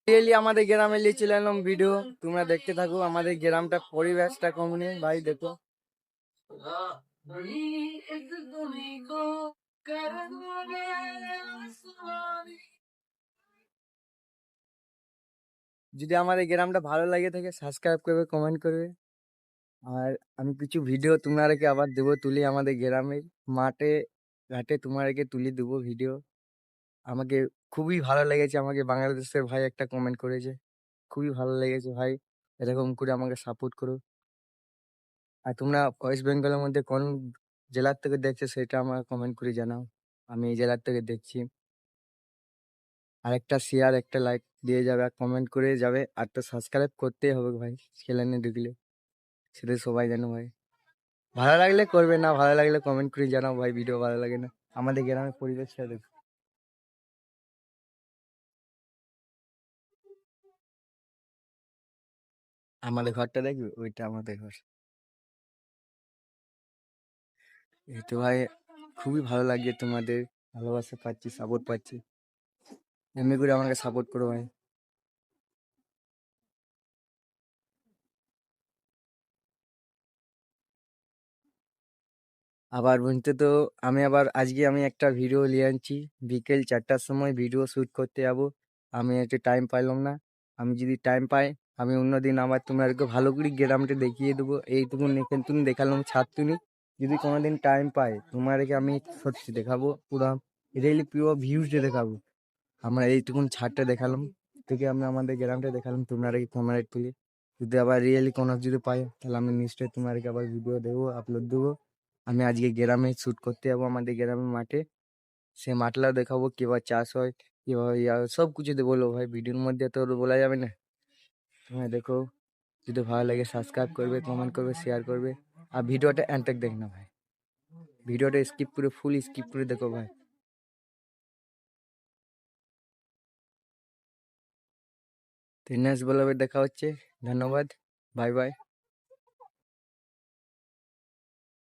Really আমাদের গ্রামে নিয়ে চলে এলাম ভিডিও, তোমরা দেখতে থাকো আমাদের গ্রামটা পরিবেশটা কমনে ভাই দেখো। যদি আমাদের গ্রামটা ভালো লাগে থাকে সাবস্ক্রাইব করবে, কমেন্ট করবে। আর আমি কিছু ভিডিও তোমাদেরকে আবার দেবো তুলি আমাদের গ্রামের মাঠে ঘাটে, তোমাদেরকে তুলি দেবো ভিডিও। আমাকে খুবই ভালো লেগেছে, আমাকে বাংলাদেশের ভাই একটা কমেন্ট করেছে, খুবই ভালো লেগেছে ভাই। এরকম করে আমাকে সাপোর্ট করো। আর তোমরা ওয়েস্ট বেঙ্গলের মধ্যে কোন জেলার থেকে দেখছো সেটা আমার কমেন্ট করে জানাও। আমি এই জেলার থেকে দেখছি। আর একটা শেয়ার একটা লাইক দিয়ে যাবে আর কমেন্ট করে যাবে, আর তো সাবস্ক্রাইব করতেই হবে ভাই চ্যানেলে ঢুকলে, সেটা সবাই জানো ভাই। ভালো লাগলে করবে, না ভালো লাগলে কমেন্ট করে জানাও ভাই ভিডিও ভালো লাগে না। আমাদের গ্রামের পরিবেশটা দেখো, আমাদের ঘরটা দেখবে, ওইটা আমাদের ঘর। এই তো ভাই, খুবই ভালো লাগছে তোমাদের ভালোবাসা পাচ্ছি, সাপোর্ট পাচ্ছি। এমনি করে আমাকে সাপোর্ট করো ভাই। আবার বলতে তো আমি আবার আজকে আমি একটা ভিডিও নিয়ে আনছি, বিকেল 4টার সময় ভিডিও শুট করতে যাবো। আমি একটু টাইম পাইলাম না, আমি যদি টাইম পাই আমি অন্যদিন আবার তোমাদেরকে ভালো করে গ্রামটা দেখিয়ে দেবো। এইটুকু তুমি দেখালাম ছাড়তুনি, যদি কোনোদিন টাইম পাই তোমাদেরকে আমি সত্যি দেখাবো, পুরো রিয়েলি পিওর ভিউজটা দেখাবো। আমরা এইটুকুন ছাড়টা দেখালাম, থেকে আমি আমাদের গ্রামটা দেখালাম, তোমাদেরকে ক্যামেরা তুলে। যদি আবার রিয়েলি কোনো যদি পাই তাহলে আমি নিশ্চয়ই তোমাদেরকে আবার ভিডিও দেবো, আপলোড দেবো। আমি আজকে গ্রামে শুট করতে যাবো আমাদের গ্রামের মাঠে, সে মাঠটাও দেখাবো কিভাবে চাষ হয়, কিভাবে সব কিছু বলবো ভাই, ভিডিওর মধ্যে তো আর বলা যাবে না। তোমরা দেখো, যদি ভালো লাগে সাবস্ক্রাইব করবে, কমেন্ট করবে, শেয়ার করবে। আর ভিডিওটা এন্ড দেখ না ভাই, ভিডিওটা স্কিপ করে ফুল স্কিপ করে দেখো ভাই। তো নেক্সট ব্লগে দেখা হচ্ছে, ধন্যবাদ, বাই বাই।